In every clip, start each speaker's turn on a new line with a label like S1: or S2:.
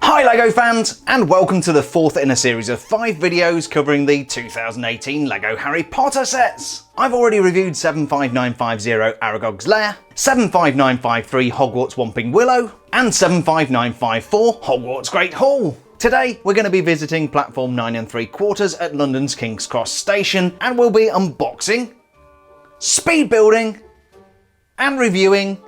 S1: Hi LEGO fans, and welcome to the fourth in a series of 5 videos covering the 2018 LEGO Harry Potter sets. I've already reviewed 75950 Aragog's Lair, 75953 Hogwarts Whomping Willow, and 75954 Hogwarts Great Hall. Today we're going to be visiting platform 9 3/4 at London's King's Cross station, and we'll be unboxing, speed building, and reviewing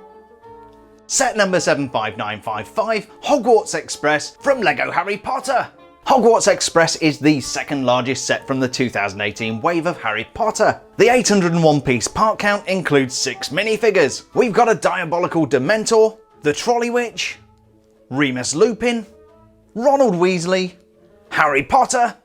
S1: set number 75955, Hogwarts Express from LEGO Harry Potter. Hogwarts Express is the second largest set from the 2018 wave of Harry Potter. The 801 piece part count includes 6 minifigures. We've got a diabolical Dementor, the Trolley Witch, Remus Lupin, Ronald Weasley, Harry Potter,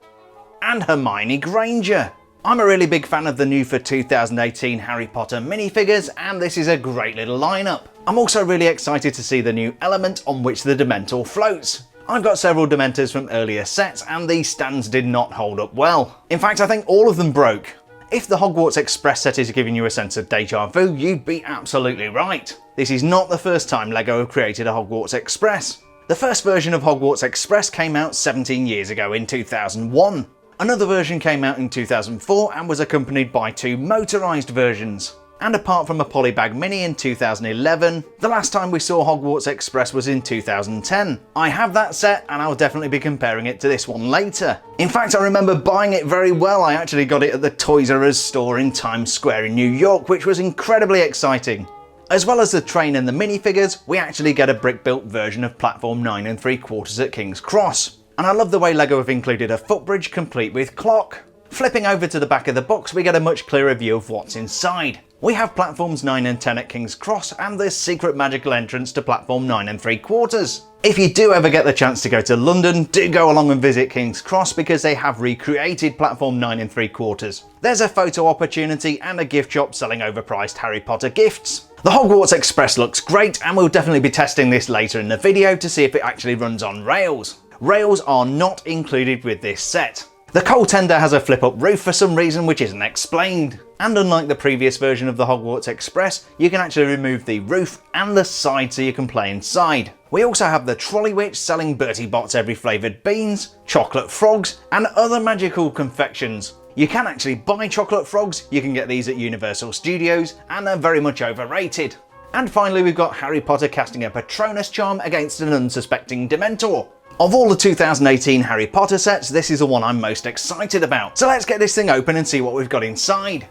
S1: and Hermione Granger. I'm a really big fan of the new for 2018 Harry Potter minifigures, and this is a great little lineup. I'm also really excited to see the new element on which the Dementor floats. I've got several Dementors from earlier sets, and these stands did not hold up well. In fact, I think all of them broke. If the Hogwarts Express set is giving you a sense of deja vu, you'd be absolutely right. This is not the first time LEGO have created a Hogwarts Express. The first version of Hogwarts Express came out 17 years ago in 2001. Another version came out in 2004 and was accompanied by 2 motorised versions. And apart from a Polybag Mini in 2011, the last time we saw Hogwarts Express was in 2010. I have that set and I'll definitely be comparing it to this one later. In fact, I remember buying it very well. I actually got it at the Toys R Us store in Times Square in New York, which was incredibly exciting. As well as the train and the minifigures, we actually get a brick-built version of platform 9 3/4 at King's Cross. And I love the way LEGO have included a footbridge complete with clock. Flipping over to the back of the box, we get a much clearer view of what's inside. We have platforms 9 and 10 at King's Cross and the secret magical entrance to platform 9 3/4. If you do ever get the chance to go to London, do go along and visit King's Cross because they have recreated platform 9 3/4. There's a photo opportunity and a gift shop selling overpriced Harry Potter gifts. The Hogwarts Express looks great, and we'll definitely be testing this later in the video to see if it actually runs on rails. Rails are not included with this set. The coal tender has a flip-up roof for some reason which isn't explained. And unlike the previous version of the Hogwarts Express, you can actually remove the roof and the side so you can play inside. We also have the Trolley Witch selling Bertie Bott's every flavoured beans, chocolate frogs, and other magical confections. You can actually buy chocolate frogs, you can get these at Universal Studios, and they're very much overrated. And finally we've got Harry Potter casting a Patronus charm against an unsuspecting Dementor. Of all the 2018 Harry Potter sets, this is the one I'm most excited about. So let's get this thing open and see what we've got inside.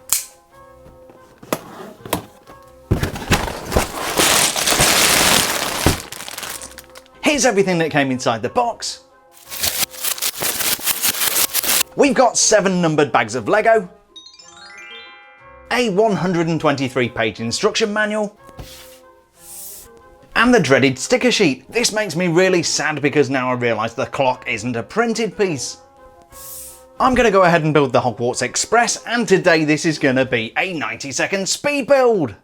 S1: Here's everything that came inside the box. We've got 7 numbered bags of LEGO, a 123-page instruction manual, and the dreaded sticker sheet. This makes me really sad because now I realise the clock isn't a printed piece. I'm going to go ahead and build the Hogwarts Express, and today this is going to be a 90-second speed build.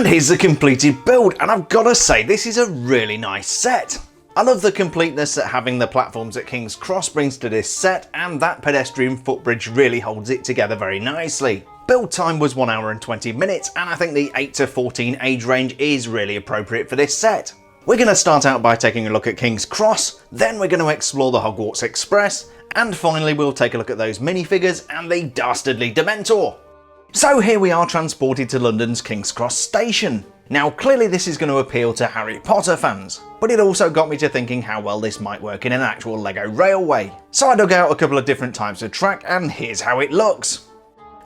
S1: And here's the completed build, and I've got to say this is a really nice set. I love the completeness that having the platforms at King's Cross brings to this set, and that pedestrian footbridge really holds it together very nicely. Build time was 1 hour and 20 minutes, and I think the 8 to 14 age range is really appropriate for this set. We're going to start out by taking a look at King's Cross, then we're going to explore the Hogwarts Express, and finally we'll take a look at those minifigures and the dastardly Dementor. So here we are transported to London's King's Cross station. Now clearly this is going to appeal to Harry Potter fans, but it also got me to thinking how well this might work in an actual LEGO railway. So I dug out a couple of different types of track, and here's how it looks.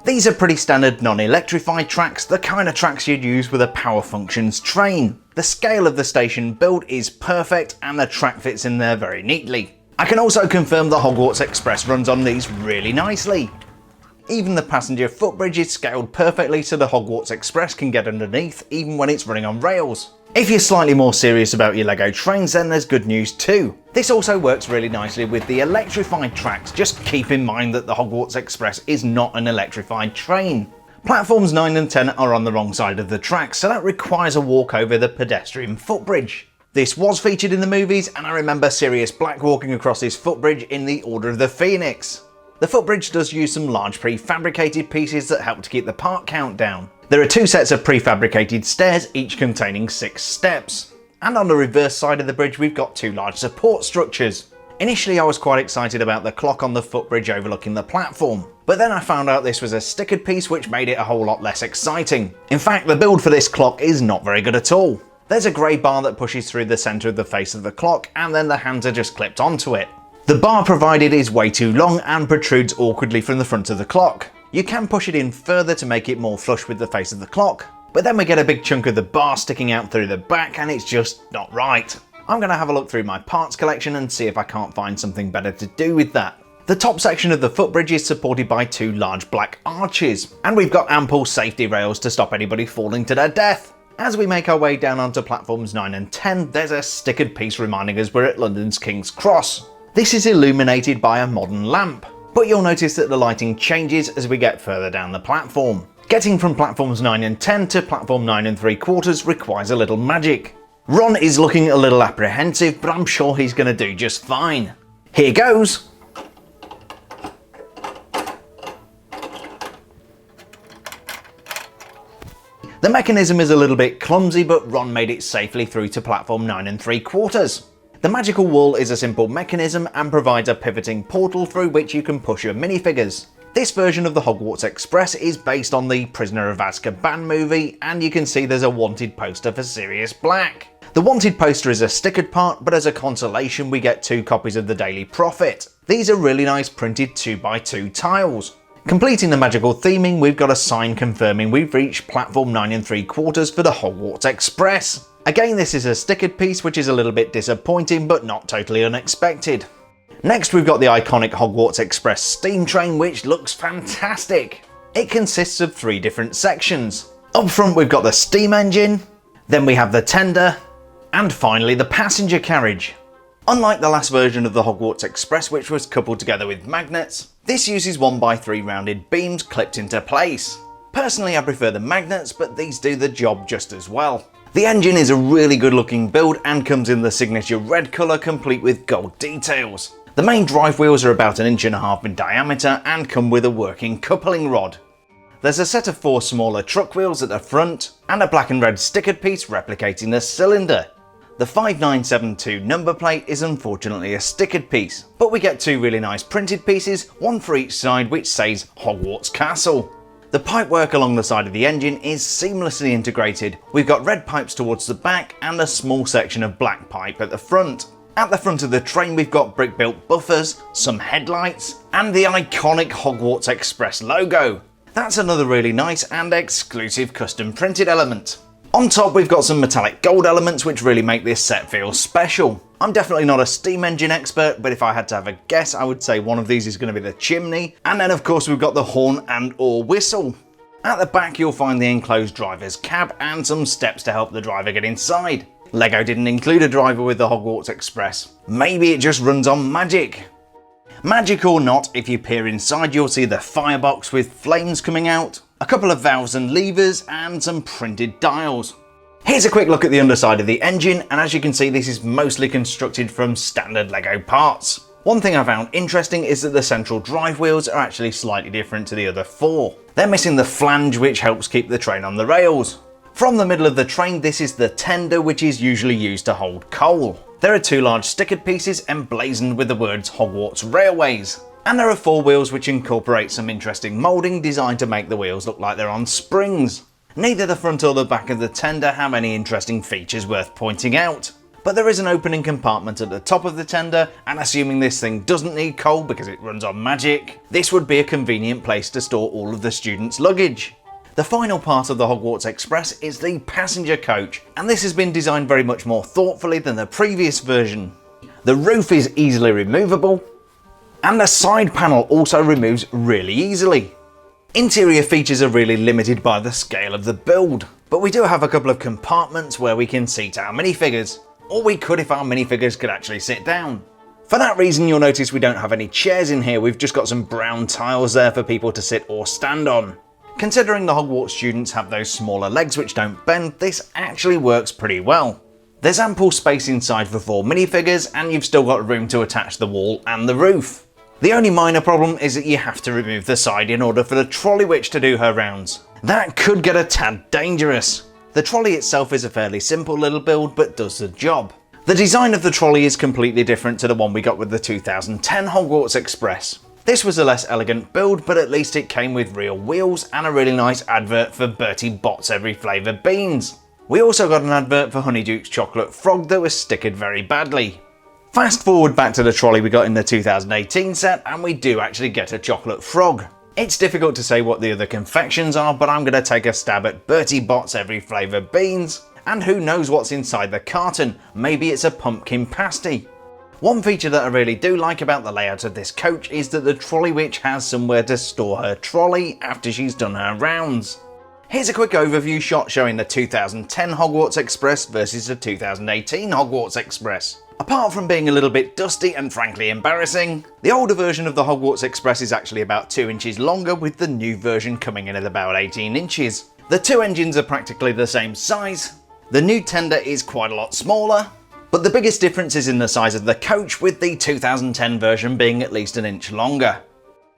S1: These are pretty standard non-electrified tracks, the kind of tracks you'd use with a power functions train. The scale of the station build is perfect and the track fits in there very neatly. I can also confirm the Hogwarts Express runs on these really nicely. Even the passenger footbridge is scaled perfectly so the Hogwarts Express can get underneath even when it's running on rails. If you're slightly more serious about your LEGO trains, then there's good news too. This also works really nicely with the electrified tracks. Just keep in mind that the Hogwarts Express is not an electrified train. Platforms 9 and 10 are on the wrong side of the track, so that requires a walk over the pedestrian footbridge. This was featured in the movies, and I remember Sirius Black walking across his footbridge in the Order of the Phoenix. The footbridge does use some large prefabricated pieces that help to keep the part count down. There are 2 sets of prefabricated stairs, each containing 6 steps. And on the reverse side of the bridge we've got 2 large support structures. Initially I was quite excited about the clock on the footbridge overlooking the platform, but then I found out this was a stickered piece which made it a whole lot less exciting. In fact, the build for this clock is not very good at all. There's a grey bar that pushes through the centre of the face of the clock, and then the hands are just clipped onto it. The bar provided is way too long and protrudes awkwardly from the front of the clock. You can push it in further to make it more flush with the face of the clock, but then we get a big chunk of the bar sticking out through the back and it's just not right. I'm going to have a look through my parts collection and see if I can't find something better to do with that. The top section of the footbridge is supported by 2 large black arches, and we've got ample safety rails to stop anybody falling to their death. As we make our way down onto platforms 9 and 10, there's a stickered piece reminding us we're at London's King's Cross. This is illuminated by a modern lamp, but you'll notice that the lighting changes as we get further down the platform. Getting from platforms 9 and 10 to platform 9 3/4 requires a little magic. Ron is looking a little apprehensive, but I'm sure he's going to do just fine. Here goes! The mechanism is a little bit clumsy, but Ron made it safely through to platform 9 3/4. The magical wall is a simple mechanism and provides a pivoting portal through which you can push your minifigures. This version of the Hogwarts Express is based on the Prisoner of Azkaban movie, and you can see there's a wanted poster for Sirius Black. The wanted poster is a stickered part, but as a consolation we get 2 copies of the Daily Prophet. These are really nice printed 2x2 tiles. Completing the magical theming, we've got a sign confirming we've reached platform 9 3/4 for the Hogwarts Express. Again, this is a stickered piece, which is a little bit disappointing, but not totally unexpected. Next, we've got the iconic Hogwarts Express steam train, which looks fantastic. It consists of 3 different sections. Up front, we've got the steam engine, then we have the tender, and finally the passenger carriage. Unlike the last version of the Hogwarts Express, which was coupled together with magnets, this uses 1x3 rounded beams clipped into place. Personally, I prefer the magnets, but these do the job just as well. The engine is a really good looking build and comes in the signature red colour complete with gold details. The main drive wheels are about 1.5 inches in diameter and come with a working coupling rod. There's a set of 4 smaller truck wheels at the front and a black and red stickered piece replicating the cylinder. The 5972 number plate is unfortunately a stickered piece, but we get 2 really nice printed pieces, one for each side, which says Hogwarts Castle. The pipework along the side of the engine is seamlessly integrated. We've got red pipes towards the back and a small section of black pipe at the front. At the front of the train we've got brick-built buffers, some headlights, and the iconic Hogwarts Express logo. That's another really nice and exclusive custom printed element. On top we've got some metallic gold elements which really make this set feel special. I'm definitely not a steam engine expert, but if I had to have a guess, I would say one of these is going to be the chimney, and then of course we've got the horn and or whistle. At the back you'll find the enclosed driver's cab and some steps to help the driver get inside. LEGO didn't include a driver with the Hogwarts Express. Maybe it just runs on magic. Magic or not, if you peer inside you'll see the firebox with flames coming out, a couple of valves and levers, and some printed dials. Here's a quick look at the underside of the engine, and as you can see, this is mostly constructed from standard LEGO parts. One thing I found interesting is that the central drive wheels are actually slightly different to the other four. They're missing the flange, which helps keep the train on the rails. From the middle of the train, this is the tender, which is usually used to hold coal. There are two large stickered pieces emblazoned with the words Hogwarts Railways. And there are four wheels which incorporate some interesting moulding designed to make the wheels look like they're on springs. Neither the front or the back of the tender have any interesting features worth pointing out. But there is an opening compartment at the top of the tender, and assuming this thing doesn't need coal because it runs on magic, this would be a convenient place to store all of the students' luggage. The final part of the Hogwarts Express is the passenger coach, and this has been designed very much more thoughtfully than the previous version. The roof is easily removable, and the side panel also removes really easily. Interior features are really limited by the scale of the build, but we do have a couple of compartments where we can seat our minifigures, or we could if our minifigures could actually sit down. For that reason, you'll notice we don't have any chairs in here, we've just got some brown tiles there for people to sit or stand on. Considering the Hogwarts students have those smaller legs which don't bend, this actually works pretty well. There's ample space inside for 4 minifigures, and you've still got room to attach the wall and the roof. The only minor problem is that you have to remove the side in order for the Trolley Witch to do her rounds. That could get a tad dangerous. The trolley itself is a fairly simple little build, but does the job. The design of the trolley is completely different to the one we got with the 2010 Hogwarts Express. This was a less elegant build, but at least it came with real wheels and a really nice advert for Bertie Bott's Every Flavour beans. We also got an advert for Honeydukes chocolate frog that was stickered very badly. Fast forward back to the trolley we got in the 2018 set, and we do actually get a chocolate frog. It's difficult to say what the other confections are, but I'm going to take a stab at Bertie Bott's Every Flavour beans. And who knows what's inside the carton? Maybe it's a pumpkin pasty. One feature that I really do like about the layout of this coach is that the Trolley Witch has somewhere to store her trolley after she's done her rounds. Here's a quick overview shot showing the 2010 Hogwarts Express versus the 2018 Hogwarts Express. Apart from being a little bit dusty and frankly embarrassing, the older version of the Hogwarts Express is actually about 2 inches longer, with the new version coming in at about 18 inches. The two engines are practically the same size. The new tender is quite a lot smaller, but the biggest difference is in the size of the coach, with the 2010 version being at least an inch longer.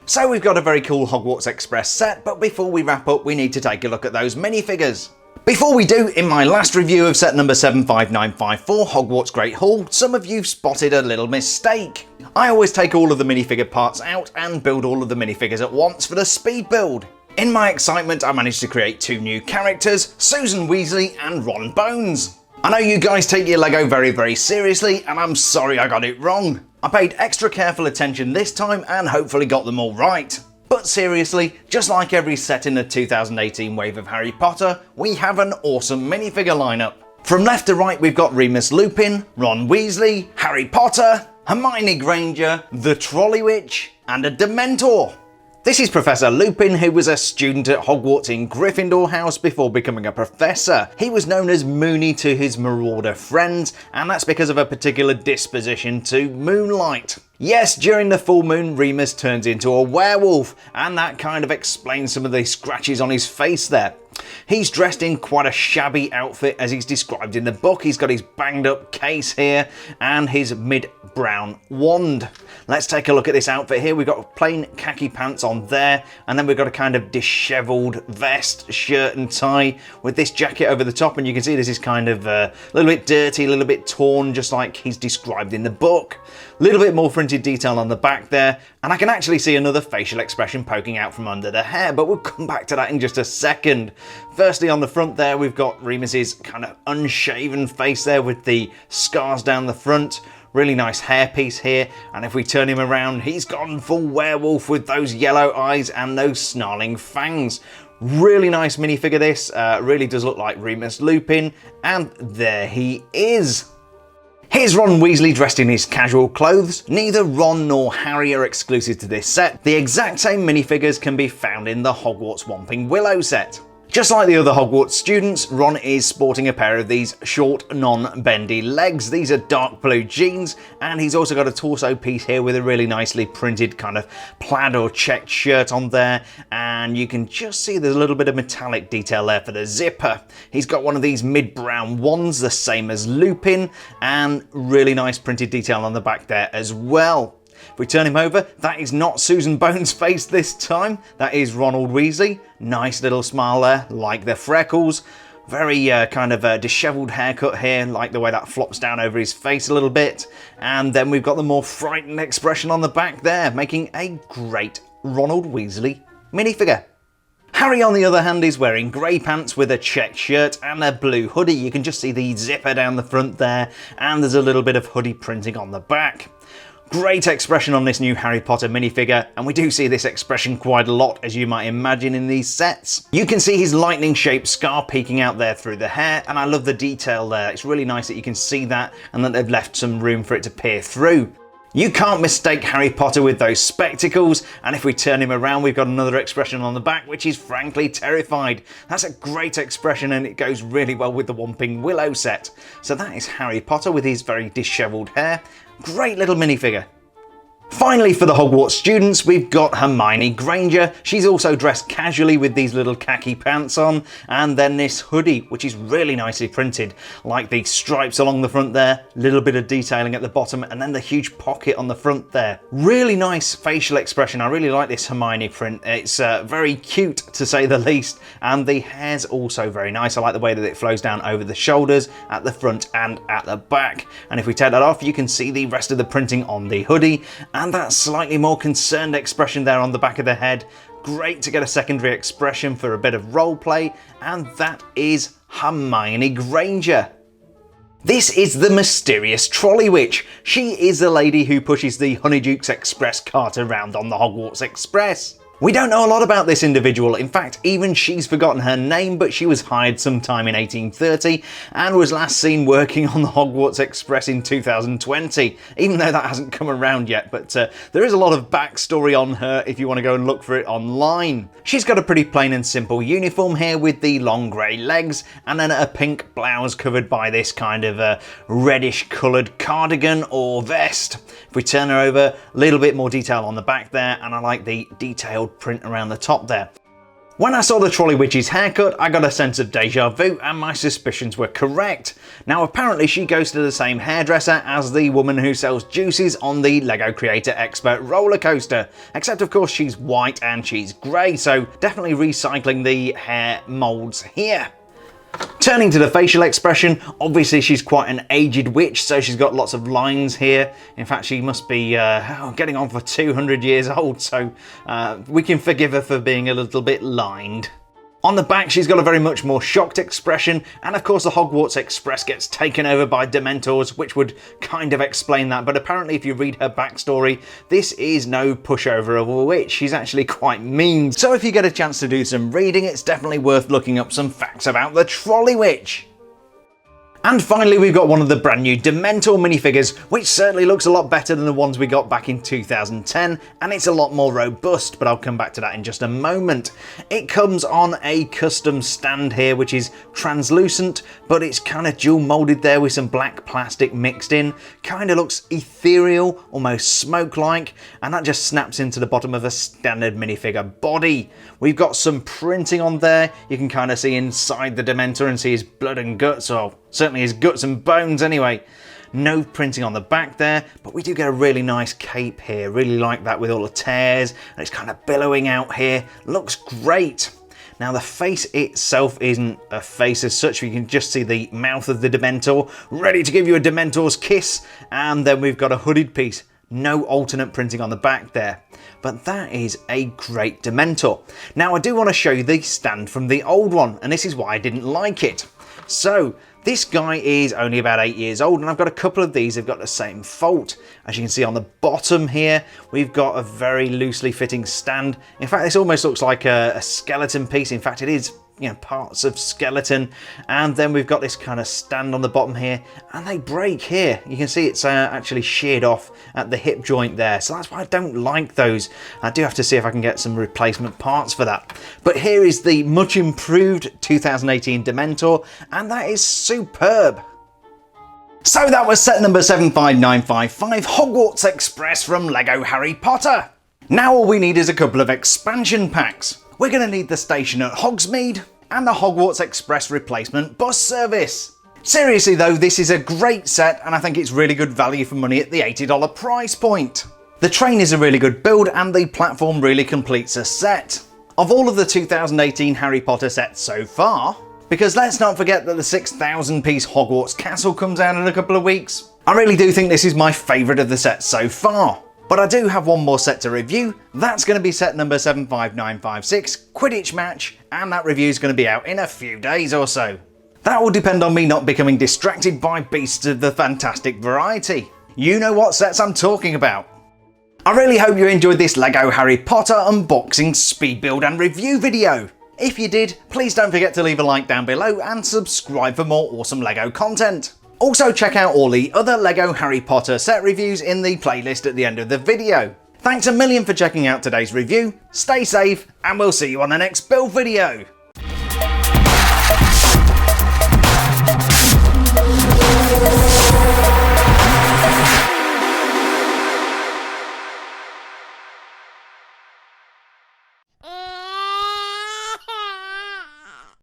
S1: So we've got a very cool Hogwarts Express set, but before we wrap up we need to take a look at those minifigures. Before we do, in my last review of set number 75954, Hogwarts Great Hall, some of you spotted a little mistake. I always take all of the minifigure parts out and build all of the minifigures at once for the speed build. In my excitement, I managed to create 2 new characters, Susan Weasley and Ron Bones. I know you guys take your LEGO very seriously, and I'm sorry I got it wrong. I paid extra careful attention this time and hopefully got them all right. But seriously, just like every set in the 2018 wave of Harry Potter, we have an awesome minifigure lineup. From left to right, we've got Remus Lupin, Ron Weasley, Harry Potter, Hermione Granger, the Trolley Witch, and a Dementor. This is Professor Lupin, who was a student at Hogwarts in Gryffindor House before becoming a professor. He was known as Moony to his marauder friends, and that's because of a particular disposition to moonlight. Yes, during the full moon, Remus turns into a werewolf, and that kind of explains some of the scratches on his face there. He's dressed in quite a shabby outfit as he's described in the book. He's got his banged up case here and his mid-brown wand. Let's take a look at this outfit here. We've got plain khaki pants on there, and then we've got a kind of dishevelled vest, shirt and tie with this jacket over the top, and you can see this is kind of a little bit dirty, a little bit torn, just like he's described in the book. A little bit more printed detail on the back there, and I can actually see another facial expression poking out from under the hair, but we'll come back to that in just a second. Firstly, on the front there, we've got Remus's kind of unshaven face there with the scars down the front. Really nice hairpiece here, and if we turn him around, he's gone full werewolf with those yellow eyes and those snarling fangs. Really nice minifigure this, really does look like Remus Lupin, and there he is. Here's Ron Weasley dressed in his casual clothes. Neither Ron nor Harry are exclusive to this set. The exact same minifigures can be found in the Hogwarts Whomping Willow set. Just like the other Hogwarts students, Ron is sporting a pair of these short, non-bendy legs. These are dark blue jeans, and he's also got a torso piece here with a really nicely printed kind of plaid or checked shirt on there, and you can just see there's a little bit of metallic detail there for the zipper. He's got one of these mid-brown wands, the same as Lupin, and really nice printed detail on the back there as well. If we turn him over, that is not Susan Bones' face this time. That is Ronald Weasley. Nice little smile there, like the freckles. Very kind of dishevelled haircut here, like the way that flops down over his face a little bit. And then we've got the more frightened expression on the back there, making a great Ronald Weasley minifigure. Harry, on the other hand, is wearing grey pants with a checked shirt and a blue hoodie. You can just see the zipper down the front there, and there's a little bit of hoodie printing on the back. Great expression on this new Harry Potter minifigure, and we do see this expression quite a lot, as you might imagine, in these sets. You can see his lightning-shaped scar peeking out there through the hair, and I love the detail there. It's really nice that you can see that, and that they've left some room for it to peer through. You can't mistake Harry Potter with those spectacles, and if we turn him around, we've got another expression on the back, which is frankly terrified. That's a great expression, and it goes really well with the Whomping Willow set. So that is Harry Potter with his very dishevelled hair. Great little minifigure. Finally, for the Hogwarts students, we've got Hermione Granger. She's also dressed casually with these little khaki pants on, and then this hoodie, which is really nicely printed, like the stripes along the front there, little bit of detailing at the bottom, and then the huge pocket on the front there. Really nice facial expression. I really like this Hermione print. It's very cute, to say the least, and the hair's also very nice. I like the way that it flows down over the shoulders, at the front and at the back. And if we take that off, you can see the rest of the printing on the hoodie, and that slightly more concerned expression there on the back of the head. Great to get a secondary expression for a bit of role play, and that is Hermione Granger. This is the mysterious Trolley Witch. She is the lady who pushes the Honeydukes Express cart around on the Hogwarts Express. We don't know a lot about this individual. In fact, even she's forgotten her name, but she was hired sometime in 1830 and was last seen working on the Hogwarts Express in 2020, even though that hasn't come around yet. But there is a lot of backstory on her if you want to go and look for it online. She's got a pretty plain and simple uniform here with the long grey legs, and then a pink blouse covered by this kind of reddish coloured cardigan or vest. If we turn her over, a little bit more detail on the back there, and I like the detailed print around the top there. When I saw the Trolley Witch's haircut, I got a sense of deja vu, and my suspicions were correct. Now apparently she goes to the same hairdresser as the woman who sells juices on the LEGO Creator Expert roller coaster, except of course she's white and she's grey, so definitely recycling the hair moulds here. Turning to the facial expression, obviously she's quite an aged witch, so she's got lots of lines here. In fact, she must be getting on for 200 years old, so we can forgive her for being a little bit lined. On the back, she's got a very much more shocked expression, and of course the Hogwarts Express gets taken over by Dementors, which would kind of explain that, but apparently if you read her backstory, this is no pushover of a witch. She's actually quite mean. So if you get a chance to do some reading, it's definitely worth looking up some facts about the Trolley Witch. And finally, we've got one of the brand new Dementor minifigures, which certainly looks a lot better than the ones we got back in 2010, and it's a lot more robust, but I'll come back to that in just a moment. It comes on a custom stand here, which is translucent, but it's kind of dual molded there with some black plastic mixed in. Kind of looks ethereal, almost smoke-like, and that just snaps into the bottom of a standard minifigure body. We've got some printing on there. You can kind of see inside the Dementor and see his blood and guts, or certainly his guts and bones anyway. No printing on the back there, but we do get a really nice cape here. Really like that with all the tears, and it's kind of billowing out here. Looks great. Now the face itself isn't a face as such. You can just see the mouth of the Dementor, ready to give you a Dementor's kiss, and then we've got a hooded piece. No alternate printing on the back there. But that is a great Dementor. Now I do want to show you the stand from the old one, and this is why I didn't like it. So this guy is only about 8 years old, and I've got a couple of these. They've got the same fault. As you can see on the bottom here, we've got a very loosely fitting stand. In fact, this almost looks like a skeleton piece. In fact, it is parts of skeleton, and then we've got this kind of stand on the bottom here, and they break here. You can see it's actually sheared off at the hip joint there, so that's why I don't like those. I do have to see if I can get some replacement parts for that. But here is the much improved 2018 Dementor, and that is superb. So that was set number 75955, Hogwarts Express from LEGO Harry Potter. Now all we need is a couple of expansion packs. We're going to need the station at Hogsmeade and the Hogwarts Express replacement bus service. Seriously though, this is a great set, and I think it's really good value for money at the $80 price point. The train is a really good build, and the platform really completes a set. Of all of the 2018 Harry Potter sets so far, because let's not forget that the 6,000 piece Hogwarts Castle comes out in a couple of weeks, I really do think this is my favourite of the sets so far. But I do have one more set to review. That's going to be set number 75956, Quidditch Match, and that review is going to be out in a few days or so. That will depend on me not becoming distracted by beasts of the fantastic variety. You know what sets I'm talking about. I really hope you enjoyed this LEGO Harry Potter unboxing, speed build and review video. If you did, please don't forget to leave a like down below and subscribe for more awesome LEGO content. Also check out all the other LEGO Harry Potter set reviews in the playlist at the end of the video. Thanks a million for checking out today's review, stay safe, and we'll see you on the next build video.